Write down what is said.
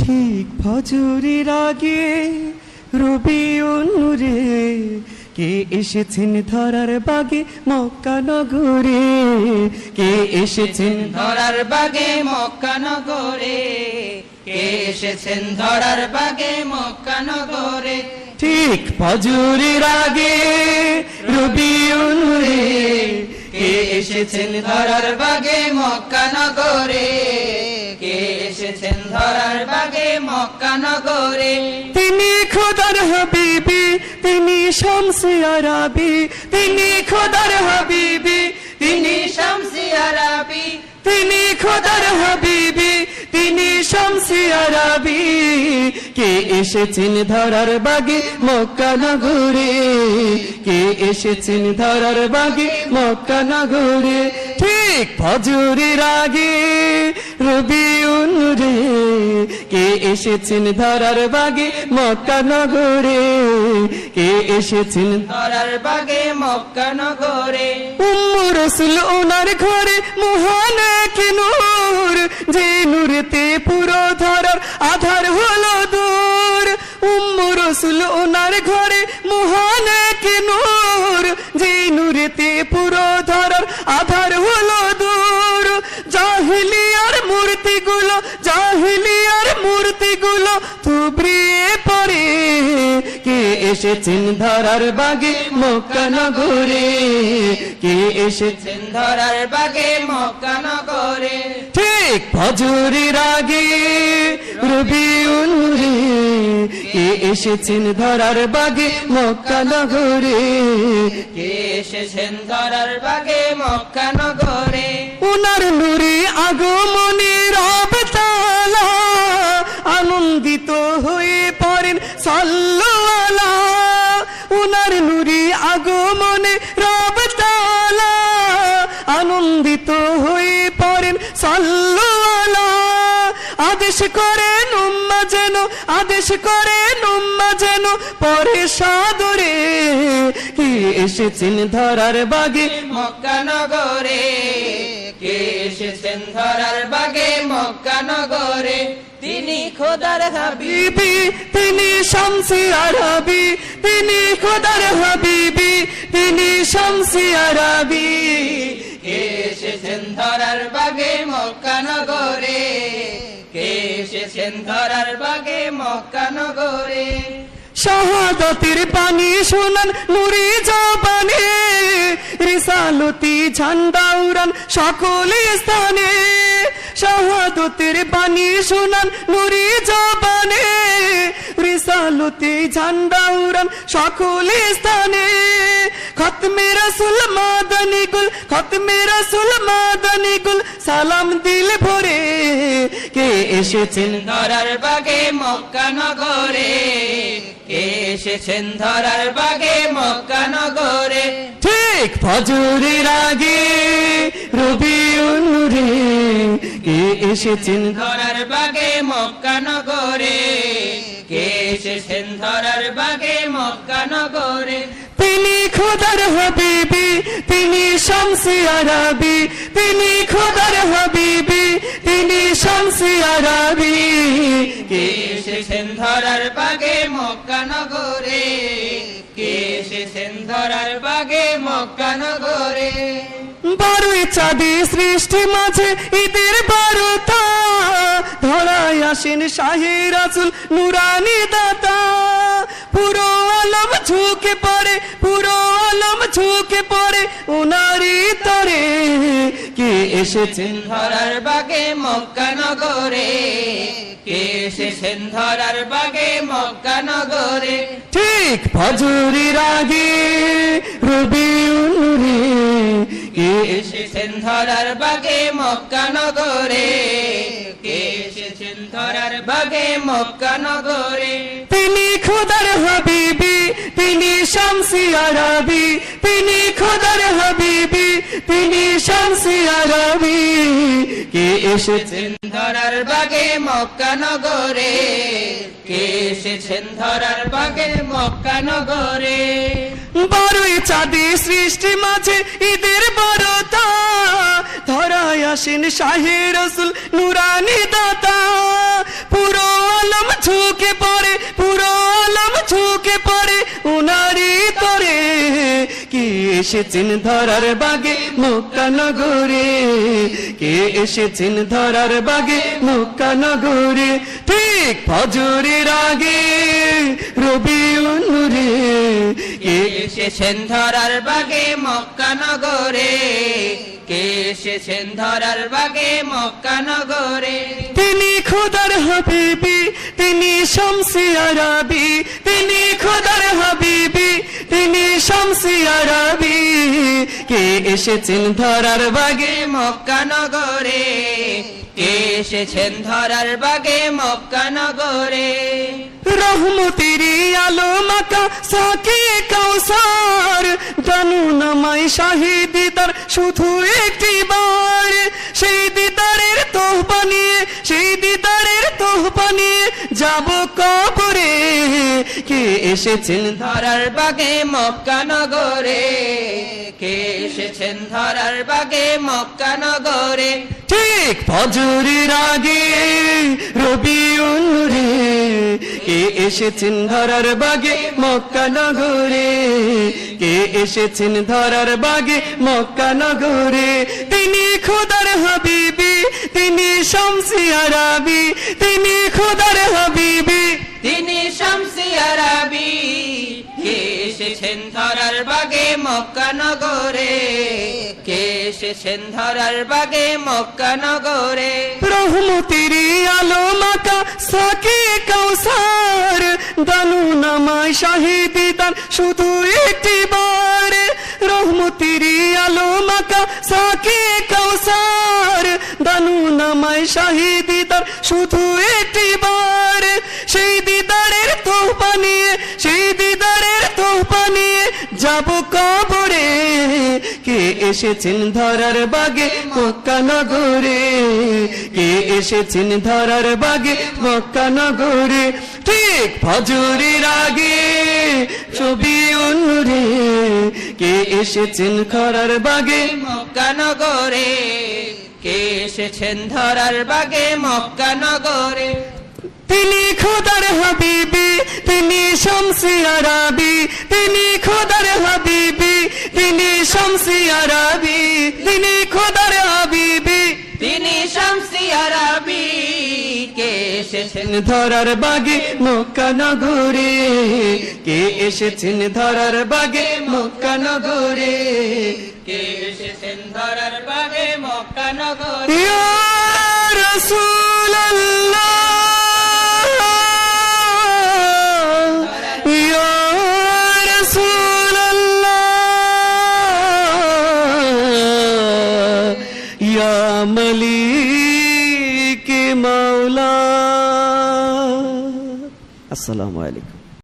ঠিক ফজরের আগে রবিউল নূরে কে এসেছেন ধরার বাগে মক্কা নগরে, কে এসেছেন ধরার বাগে মক্কা নগরে, কে এসেছেন ধরার বাগে মক্কা নগরে। ঠিক ফজরের আগে রবিউল নূরে কে এসেছেন ধরার বাগে মক্কা নগরে, কে এসেছেন ধরার বাগে মক্কা নগরে। তিনি খোদার হাবিবি, তিনি শামসে আরাবি, তিনি খোদার হাবিবি, তিনি শামসে আরাবি, তিনি খোদার হাবিবি, তিনি শামসে আরাবি। কে এসেছেন ধরার বাগে মক্কা নগরে, কে এসেছেন ধরার বাগে মক্কা নগরে। ঠিক ফজরের আগে রবিউল নূরে কে এসেছেন ধরার বাগে মক্কা নগরে, কে এসেছেন ধরার বাগে মক্কা নগরে। উম্মু রাসূল ওনার ঘরে মহান এক নূর, যে নূরেতে পুরো ধরার আধার হলো দূর। উম্মু রাসূল ওনার ঘরে মহান এক নূর, যে নূরেতে পুরো ধরার আধার হলো দূর। জাহিলিয়ার মূর্তিগুলো, জাহিলিয়ার মূর্তিগুলো থুবড়িয়ে পড়ে, কে এসেছেন ধরার বাগে মক্কা নগরে, কে এসেছেন ধরার বাগে মক্কা নগরে। ঠিক ফজরের আগে রবিউল নূরে কে এসেছেন ধরার বাগে মক্কা নগরে, কে এসেছেন ধরার বাগে মক্কা নগরে। উনার নূরে আগমনে রব তাআলা আনন্দিত হয়ে পড়েন সাল্লাল্লাহু আলাইহি। উনার নূরে আগমনে রব তাআলা আনন্দিত হয়ে পড়েন সাল্লাল্লাহু আলাইহি। আদেশ করেন উম্মাহ যেন, আদেশ করেন উম্মাহ যেন পরে সাদরে, কে এসেছেন ধরার বাগে মক্কা নগরে, কে এসেছেন ধরার বাগে মক্কা নগরে। তিনি খোদার হাবিব, হাবিবি, তিনি শামসে আরাবি, তিনি খোদার হাবিবি, তিনি শামসে আরাবি। কে এসেছেন ধরার বাগে মক্কা নগরে, কে এসেছেন ধরার বাগে মক্কা নগরে। শাহাদাতের বাণী শোনান নূরে জবানে, রিসালতি ঝান্ডা উড়ান সকল স্থানে। শাহাদাতের বাণী শোনান নূরে জবানে, রিসালতি ঝান্ডা উড়ান সকল স্থানে। খতমে রাসূল মাদানী গুল, খতমে রাসূল মাদানী গুল সালাম দিল ভরে, কে এসেছেন ধরার বাগে মক্কা নগরে, কে এসেছেন ধরার বাগে মক্কা নগরে। ঠিক ফজরের আগে রবিউল নূরে কে এসেছেন ধরার বাগে মক্কা নগরে, কে এসেছেন ধরার বাগে মক্কা নগরে। তিনি খোদার হাবিবি, তিনি শামসে আরাবি, তিনি খোদার হাবিবি, তিনি শামসে আরাবি। কে এসেছেন ধরার বাগে মক্কা নগরে, কে এসেছেন ধরার বাগে মক্কা নগরে। বারোই চাঁদে সৃষ্টি মাঝে ঈদের বারতা, ধরায় আসেন শাহে রাসূল নুরানি দাতা। পুরো আলম ঝুঁকে পড়ে, পুরো আলম ঝুঁকে পড়ে উনারি তরে, কে এসেছেন ধরার বাগে মক্কা নগরে, কে এসেছেন ধরার বাগে মক্কা নগরে। ঠিক ফজরের আগে রবিউল নূরে কে এসেছেন ধরার বাগে মক্কা নগরে, কে এসেছেন ধরার বাগে মক্কা নগরে। তিনি খোদার হাবিবি, তিনি শামসে আরাবি, তিনি খোদার হাবিবি, তিনি শামসে আরাবি। কে এসেছেন ধরার বাগে মক্কা নগরে, কে এসেছেন ধরার বাগে মক্কা নগরে। বারোই চাঁদে সৃষ্টি মাঝে ঈদের বারতা, ধরায় আসেন শাহে রাসূল নুরানি দাতা। পুরো এসেছেন ধরার বাগে মক্কা নগরে, কে এসেছেন ধরার বাগে মক্কা নগরে। ঠিক ফজরের আগে রবিউল নূরে, কে এসেছেন ধরার বাগে মক্কা নগরে, কে এসেছেন ধরার বাগে মক্কা নগরে। তিনি খোদার হাবিবি, তিনি শামসি আরবি, তিনি খোদার হাবিবি, তিনি শামসি আরবি, কে এসেছেন ধরার বাগে মক্কা নগরে, কে এসেছেন ধরার বাগে মক্কা নগরে। রহমতেরি আলো মাকা সাকি কাউসার, জানু নামাই শাহিদ দিদার শুধু একটি বার, সেই দিদারের তোহফা নিয়ে, সেই দিদারের তোহফা নিয়ে যাব কবরে, কে এসেছেন ধরার বাগে মক্কা নগরে, কে এসেছেন ধরার বাগে মক্কা নগরে। ঠিক ফজরের আগে রবিউল নূরে, কে এসেছেন ধরার বাগে মক্কা নগরে, কে এসেছেন ধরার বাগে মক্কা নগরে। তিনি খোদার হাবিবি, তিনি শামসি আরবি, তিনি খোদার হাবিবি, তিনি শামসি আরবি, কে এসেছেন ধরার বাগে মক্কা নগরে, কে এসেছেন ধরার বাগে মক্কা নগরে। রহমতেরি আলো মাকা সাকি কাউসার, দানু নামায় শাহিদ দিদার শুধু একটি বার, রহমতেরি আলো মাকা সাকি কাউসার, দানু নামায় শাহিদ দিদার শুধু একটি বার, সেই দিদারের তোহফা নিয়ে, সেই দিদারের তোহফা নিয়ে যাব কবরে, কে এসেছেন ধরার বাগে মক্কা নগরে, কে এসেছেন ধরার বাগে মক্কা নগরে। ঠিক ফজরের আগে রবিউল নূরে, কে এসেছেন ধরার বাগে মক্কা নগরে, কে এসেছেন ধরার বাগে মক্কা নগরে। তিনি খোদার হাবিবি, তিনি শামসি আরবি, তিনি খোদার হাবিবি, তিনি শামসি আরবি, তিনি খোদার হাবিবি, তিনি শামসি আরবি, কে এসেছেন ধরার বাগে মক্কা নগরে, কে এসেছেন ধরার বাগে মক্কা নগরে। কে এসেছেন ধরার বাগে মক্কা নগরে। ইয়া রাসূলুল্লাহ, ইয়া রাসূলুল্লাহ, ইয়া মালিক মাওলা। আসসালামু আলাইকুম।